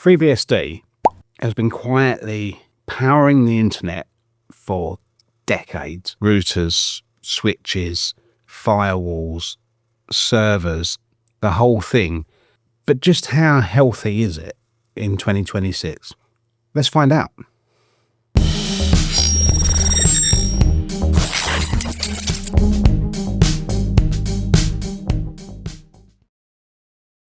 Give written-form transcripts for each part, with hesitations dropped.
FreeBSD has been quietly powering the internet for decades. Routers, switches, firewalls, servers, the whole thing. But just how healthy is it in 2026? Let's find out.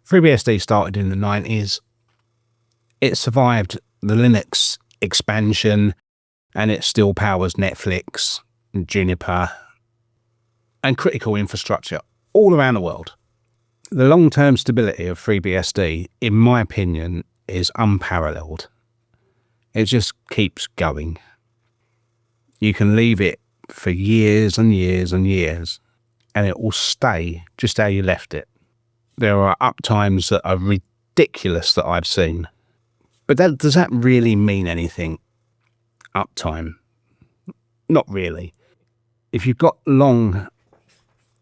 FreeBSD started in the 90s. It survived the Linux expansion, and it still powers Netflix, Juniper, and critical infrastructure all around the world. The long-term stability of FreeBSD, in my opinion, is unparalleled. It just keeps going. You can leave it for years and years and years, and it will stay just how you left it. There are uptimes that are ridiculous that I've seen. But does that really mean anything? Uptime? Not really. If you've got long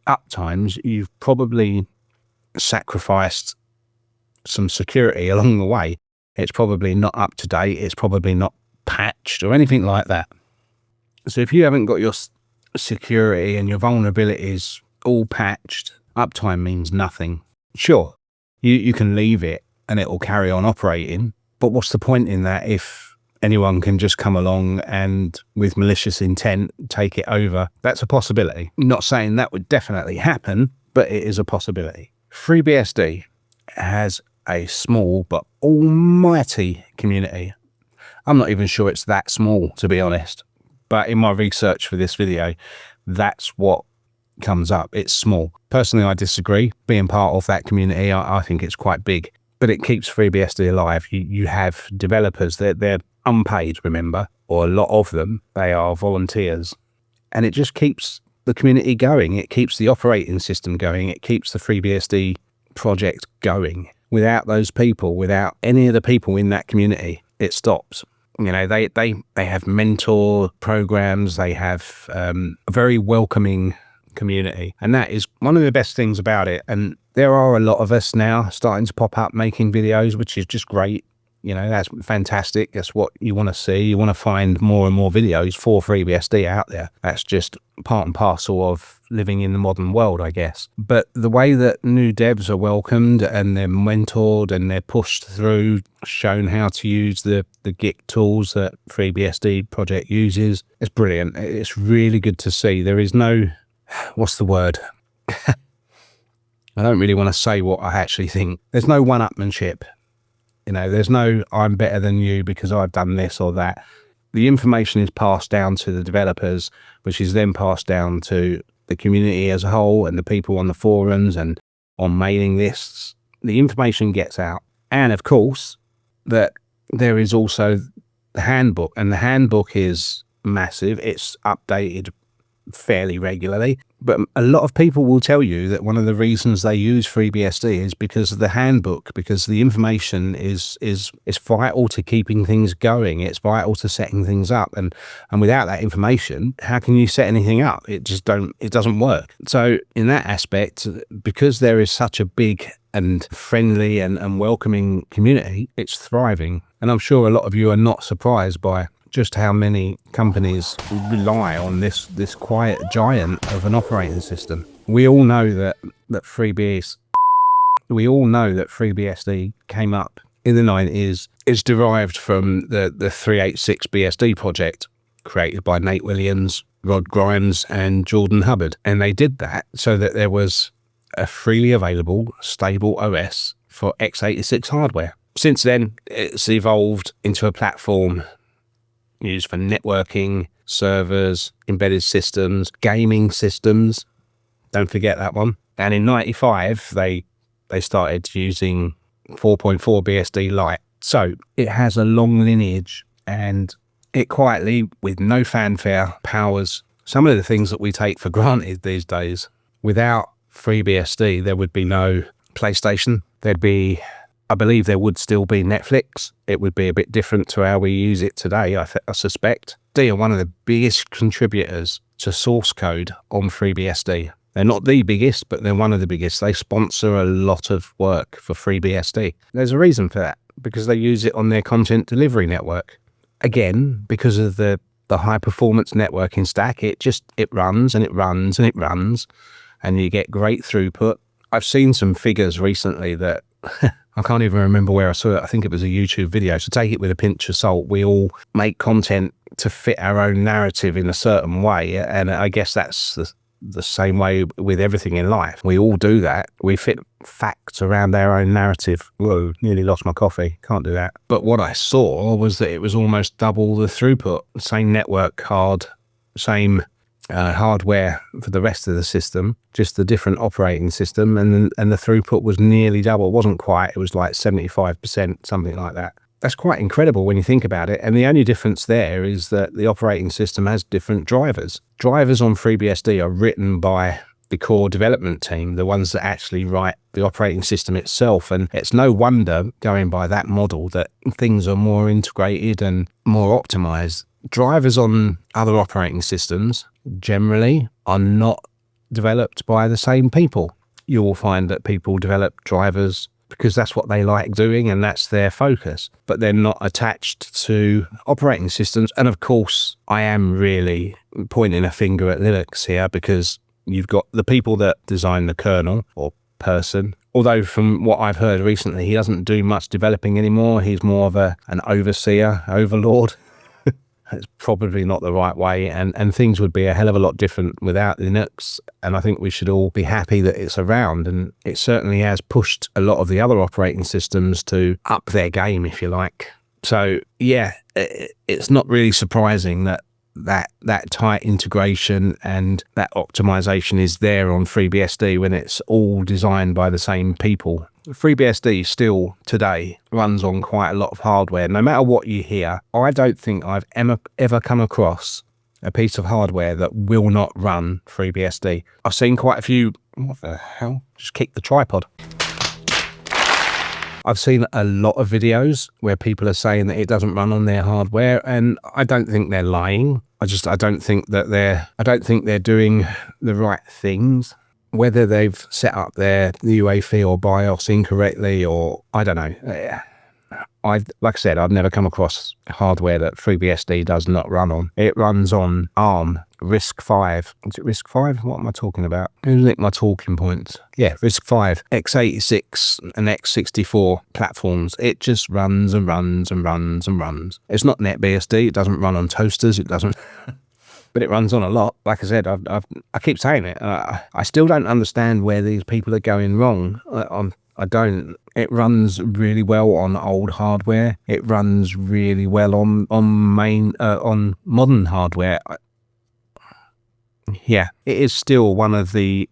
uptimes, you've probably sacrificed some security along the way. It's probably not up to date. It's probably not patched or anything like that. So if you haven't got your security and your vulnerabilities all patched, uptime means nothing. Sure, you can leave it and it will carry on operating, but what's the point in that if anyone can just come along and with malicious intent take it over? That's a possibility. I'm not saying that would definitely happen, but it is a possibility. FreeBSD has a small but almighty community. I'm not even sure it's that small, to be honest, but in my research for this video, that's what comes up. It's small. Personally, I disagree. Being part of that community, I think it's quite big, but it keeps FreeBSD alive. You have developers, they're unpaid, remember, or a lot of them, they are volunteers, and it just keeps the community going. It keeps the operating system going. It keeps the FreeBSD project going. Without those people, without any of the people in that community, it stops. You know, they have mentor programs. They have a very welcoming community, and that is one of the best things about it. And there are a lot of us now starting to pop up making videos, which is just great. You know, that's fantastic. That's what you want to see. You want to find more and more videos for FreeBSD out there. That's just part and parcel of living in the modern world, I guess. But the way that new devs are welcomed and they're mentored and they're pushed through, shown how to use the Git tools that FreeBSD project uses, it's brilliant. It's really good to see. There is no, what's the word? I don't really want to say what I actually think. There's no one-upmanship. You know, there's no, I'm better than you because I've done this or that. The information is passed down to the developers, which is then passed down to the community as a whole and the people on the forums and on mailing lists. The information gets out. And of course, that there is also the handbook, and the handbook is massive. It's updated fairly regularly, but a lot of people will tell you that one of the reasons they use FreeBSD is because of the handbook, because the information is vital to keeping things going. It's vital to setting things up, and without that information, how can you set anything up? It doesn't work. So in that aspect, because there is such a big and friendly and welcoming community, it's thriving. And I'm sure a lot of you are not surprised by just how many companies rely on this quiet giant of an operating system. We all know that FreeBSD came up in the 90s. It's derived from the 386 BSD project created by Nate Williams, Rod Grimes, and Jordan Hubbard. And they did that so that there was a freely available, stable OS for x86 hardware. Since then, it's evolved into a platform used for networking, servers, embedded systems, gaming systems. Don't forget that one. And in 95, they started using 4.4 BSD Lite. So it has a long lineage, and it quietly, with no fanfare, powers some of the things that we take for granted these days. Without FreeBSD, there would be no PlayStation. I believe there would still be Netflix. It would be a bit different to how we use it today, I suspect. They are one of the biggest contributors to source code on FreeBSD. They're not the biggest, but they're one of the biggest. They sponsor a lot of work for FreeBSD. There's a reason for that. because they use it on their content delivery network. Again, because of the high performance networking stack, it runs and it runs and it runs, and you get great throughput. I've seen some figures recently that I can't even remember where I saw it. I think it was a YouTube video. So take it with a pinch of salt. We all make content to fit our own narrative in a certain way. And I guess that's the same way with everything in life. We all do that. We fit facts around our own narrative. Whoa, nearly lost my coffee. Can't do that. But what I saw was that it was almost double the throughput. Same network card, same hardware for the rest of the system, just the different operating system, and the throughput was nearly double. It wasn't quite, it was like 75%, something like that. That's quite incredible when you think about it. And the only difference there is that the operating system has different drivers. Drivers on FreeBSD are written by the core development team, the ones that actually write the operating system itself. And it's no wonder, going by that model, that things are more integrated and more optimized. Drivers on other operating systems generally are not developed by the same people. You will find that people develop drivers because that's what they like doing and that's their focus, but they're not attached to operating systems. And of course, I am really pointing a finger at Linux here, because you've got the people that design the kernel, or person, although from what I've heard recently, he doesn't do much developing anymore. He's more of an overseer, overlord. It's probably not the right way, and things would be a hell of a lot different without Linux. And I think we should all be happy that it's around, and it certainly has pushed a lot of the other operating systems to up their game, if you like. So yeah, it's not really surprising that tight integration and that optimization is there on FreeBSD when it's all designed by the same people. FreeBSD still today runs on quite a lot of hardware. No matter what you hear, I don't think I've ever come across a piece of hardware that will not run FreeBSD. I've seen quite a few. What the hell? Just kicked the tripod. I've seen a lot of videos where people are saying that it doesn't run on their hardware, and I don't think they're lying. I don't think they're doing the right things. Whether they've set up their UEFI or BIOS incorrectly, or I don't know. Like I said, I've never come across hardware that FreeBSD does not run on. It runs on ARM, RISC-V. Is it RISC-V? What am I talking about? Who's nicked my talking points? Yeah, RISC-V, x86 and x64 platforms. It just runs and runs and runs and runs. It's not NetBSD. It doesn't run on toasters. It doesn't. But it runs on a lot. Like I said, I keep saying it. I still don't understand where these people are going wrong. I don't. It runs really well on old hardware. It runs really well on modern hardware. Yeah, it is still one of the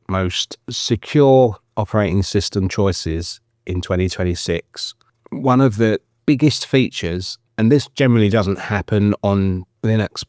most secure operating system choices in 2026. One of the biggest features, and this generally doesn't happen on Linux,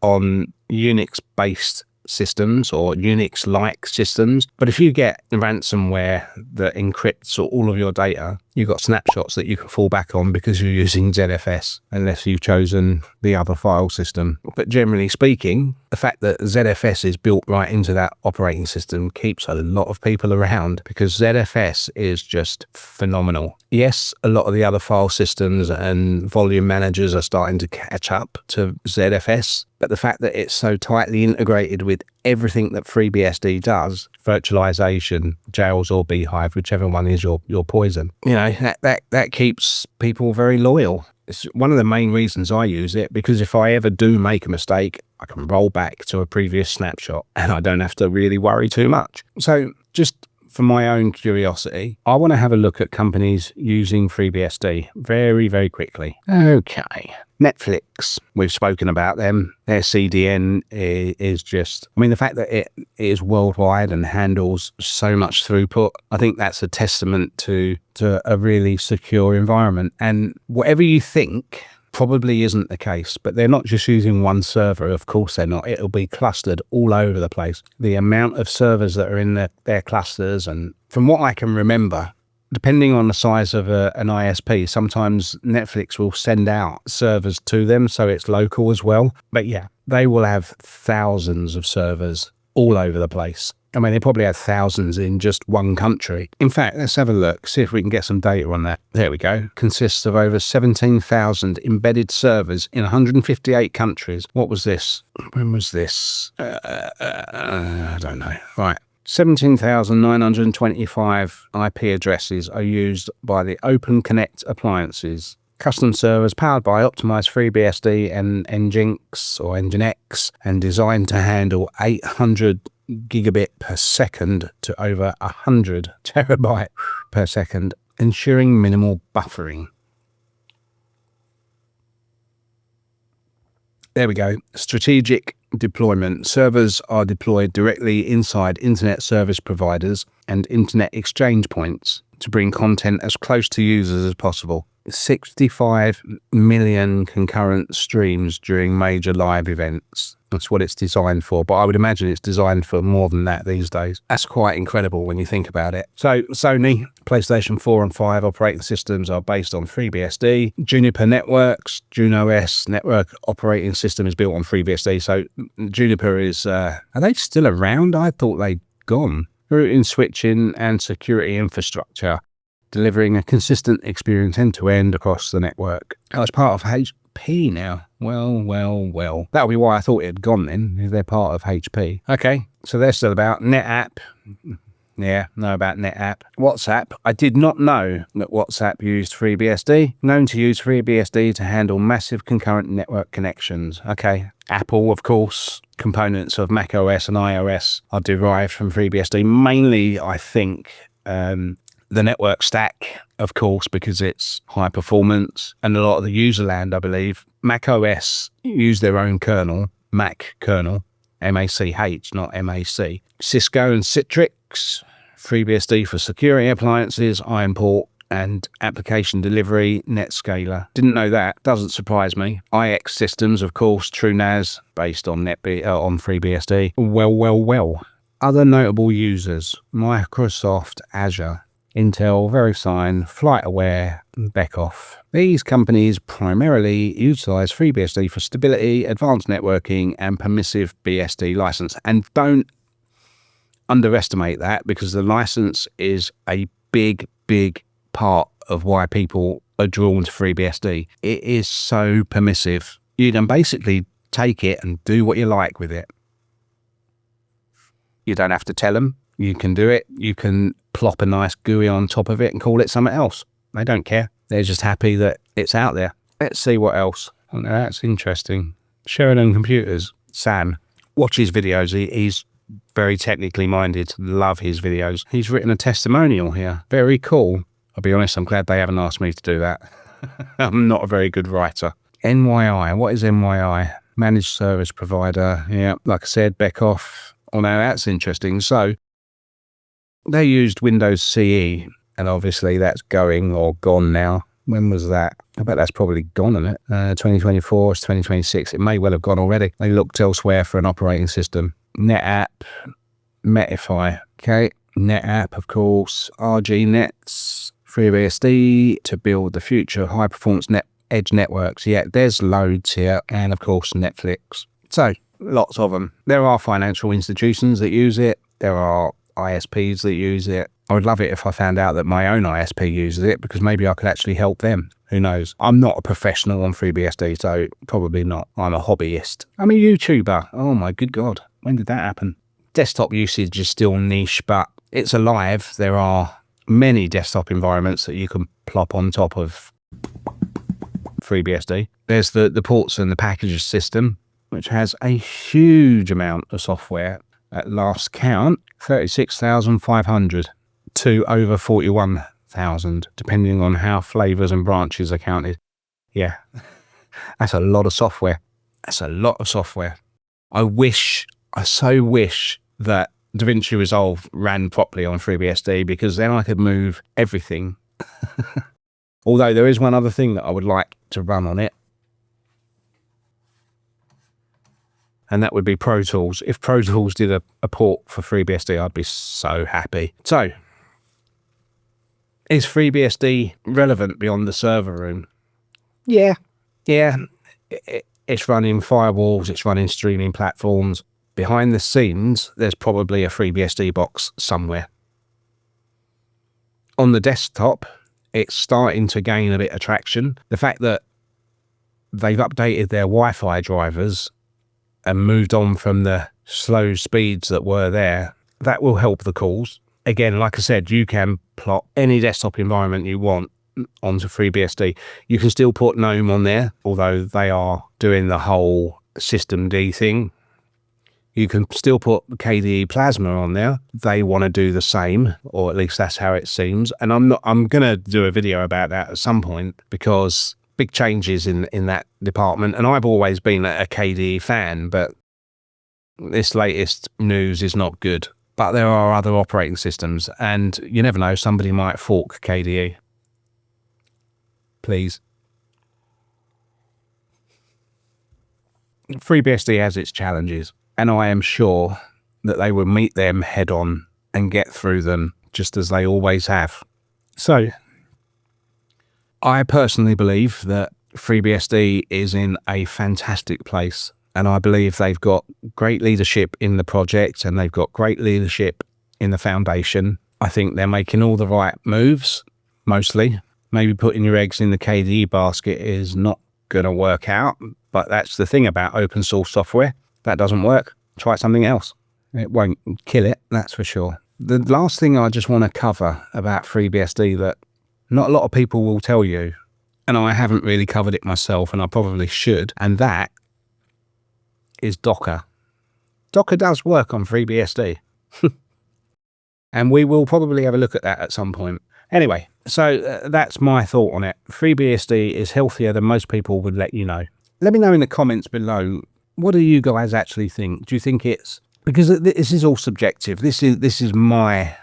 on Unix-based systems or Unix-like systems. But if you get ransomware that encrypts all of your data, you've got snapshots that you can fall back on because you're using ZFS, unless you've chosen the other file system. But generally speaking, the fact that ZFS is built right into that operating system keeps a lot of people around, because ZFS is just phenomenal. Yes, a lot of the other file systems and volume managers are starting to catch up to ZFS, but the fact that it's so tightly integrated with everything that FreeBSD does, virtualization, jails or bhyve, whichever one is your poison, that keeps people very loyal. It's one of the main reasons I use it, because if I ever do make a mistake, I can roll back to a previous snapshot and I don't have to really worry too much. So just for my own curiosity, I want to have a look at companies using FreeBSD very, very quickly. Okay. Netflix, we've spoken about them. Their CDN is just, the fact that it is worldwide and handles so much throughput, I think that's a testament to a really secure environment. And whatever you think probably isn't the case, but they're not just using one server. Of course they're not. It'll be clustered all over the place. The amount of servers that are in their clusters, and from what I can remember, depending on the size of an ISP, sometimes Netflix will send out servers to them, so it's local as well. But yeah, they will have thousands of servers all over the place. I mean, they probably had thousands in just one country. In fact, let's have a look, see if we can get some data on that. There we go. Consists of over 17,000 embedded servers in 158 countries. What was this? When was this? I don't know. Right. 17,925 IP addresses are used by the Open Connect appliances. Custom servers powered by optimized FreeBSD and Nginx or Nginx and designed to handle 800 gigabit per second to over 100 terabyte per second, ensuring minimal buffering. There we go. Strategic deployment. Servers are deployed directly inside internet service providers and internet exchange points to bring content as close to users as possible. 65 million concurrent streams during major live events. That's what it's designed for, but I would imagine it's designed for more than that these days. That's quite incredible when you think about it. So Sony, PlayStation 4 and 5 operating systems are based on FreeBSD. Juniper networks, JunoOS network operating system is built on FreeBSD. So Juniper is, are they still around? I thought they'd gone. Routing, switching and security infrastructure, delivering a consistent experience end-to-end across the network. Oh, it's part of HP now. Well. That'll be why I thought it had gone then, if they're part of HP. Okay, so they're still about. NetApp. Yeah, know about NetApp. WhatsApp. I did not know that WhatsApp used FreeBSD. Known to use FreeBSD to handle massive concurrent network connections. Okay. Apple, of course. Components of macOS and iOS are derived from FreeBSD. Mainly, I think, the network stack, of course, because it's high performance, and a lot of the user land, I believe. macOS use their own kernel, Mac kernel, MACH, not MAC. Cisco and Citrix, FreeBSD for security appliances, iMport, and application delivery, NetScaler. Didn't know that. Doesn't surprise me. IX Systems, of course, TrueNAS, based on on FreeBSD. Well. Other notable users: Microsoft Azure, Intel, VeriSign, FlightAware, and Beckhoff. These companies primarily utilize FreeBSD for stability, advanced networking, and permissive BSD license. And don't underestimate that, because the license is a big part of why people are drawn to FreeBSD. It is so permissive. You can basically take it and do what you like with it. You don't have to tell them. You can do it. You can plop a nice GUI on top of it and call it something else. They don't care. They're just happy that it's out there. Let's see what else. Oh, that's interesting. Sheridan Computers. Sam. Watch his videos. He's very technically minded. Love his videos. He's written a testimonial here. Very cool. I'll be honest, I'm glad they haven't asked me to do that. I'm not a very good writer. NYI. What is NYI? Managed Service Provider. Yeah, like I said, Beckhoff. Oh, now that's interesting. So, they used Windows CE, and obviously that's going or gone now. When was that? I bet that's probably gone, isn't it? 2024, it's 2026. It may well have gone already. They looked elsewhere for an operating system. NetApp, Metify. Okay, NetApp, of course. RGNets, FreeBSD to build the future high-performance edge networks. Yeah, there's loads here. And, of course, Netflix. So, lots of them. There are financial institutions that use it. There are ISPs that use it. I would love it if I found out that my own ISP uses it, because maybe I could actually help them. Who knows? I'm not a professional on FreeBSD, so probably not. I'm a hobbyist. I'm a YouTuber. Oh my good God. When did that happen? Desktop usage is still niche, but it's alive. There are many desktop environments that you can plop on top of FreeBSD. There's the ports and the packages system, which has a huge amount of software. At last count, 36,500 to over 41,000, depending on how flavors and branches are counted. Yeah, that's a lot of software. That's a lot of software. I so wish that DaVinci Resolve ran properly on FreeBSD, because then I could move everything. Although there is one other thing that I would like to run on it, and that would be Pro Tools. If Pro Tools did a port for FreeBSD, I'd be so happy. So, is FreeBSD relevant beyond the server room? Yeah. It's running firewalls, it's running streaming platforms, behind the scenes, there's probably a FreeBSD box somewhere. On the desktop, it's starting to gain a bit of traction. The fact that they've updated their Wi-Fi drivers and moved on from the slow speeds that were there, that will help the cause. Again, like I said, you can plot any desktop environment you want onto FreeBSD. You can still put GNOME on there, although they are doing the whole systemd thing. You can still put KDE Plasma on there. They want to do the same, or at least that's how it seems. And I'm going to do a video about that at some point, because big changes in that department. And I've always been a KDE fan, but this latest news is not good. But there are other operating systems, and you never know, somebody might fork KDE. Please. FreeBSD has its challenges, and I am sure that they will meet them head on and get through them, just as they always have. So, I personally believe that FreeBSD is in a fantastic place, and I believe they've got great leadership in the project, and they've got great leadership in the foundation. I think they're making all the right moves, mostly. Maybe putting your eggs in the KDE basket is not going to work out, but that's the thing about open source software. If that doesn't work, try something else. It won't kill it, that's for sure. The last thing I just want to cover about FreeBSD that not a lot of people will tell you, and I haven't really covered it myself, and I probably should, and that is Docker. Docker does work on FreeBSD. And we will probably have a look at that at some point. Anyway, so that's my thought on it. FreeBSD is healthier than most people would let you know. Let me know in the comments below, what do you guys actually think? Do you think it's, because this is all subjective. This is my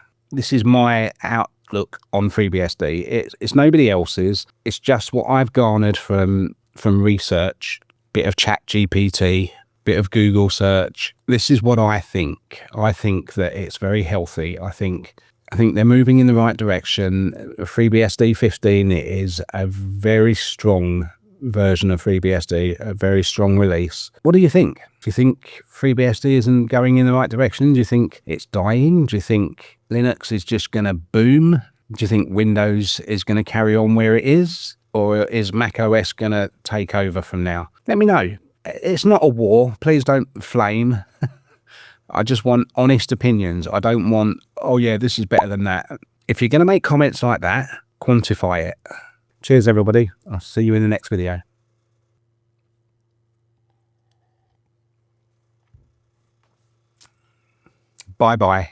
outlook on FreeBSD. It's nobody else's. It's just what I've garnered from research, bit of ChatGPT, bit of Google search. This is what I think. I think that it's very healthy. I think they're moving in the right direction. FreeBSD 15 is a very strong version of FreeBSD, a very strong release. What do you think? Do you think FreeBSD isn't going in the right direction? Do you think it's dying? Do you think Linux is just going to boom? Do you think Windows is going to carry on where it is? Or is Mac OS going to take over from now? Let me know. It's not a war. Please don't flame. I just want honest opinions. I don't want, oh yeah, this is better than that. If you're going to make comments like that, quantify it. Cheers, everybody. I'll see you in the next video. Bye-bye.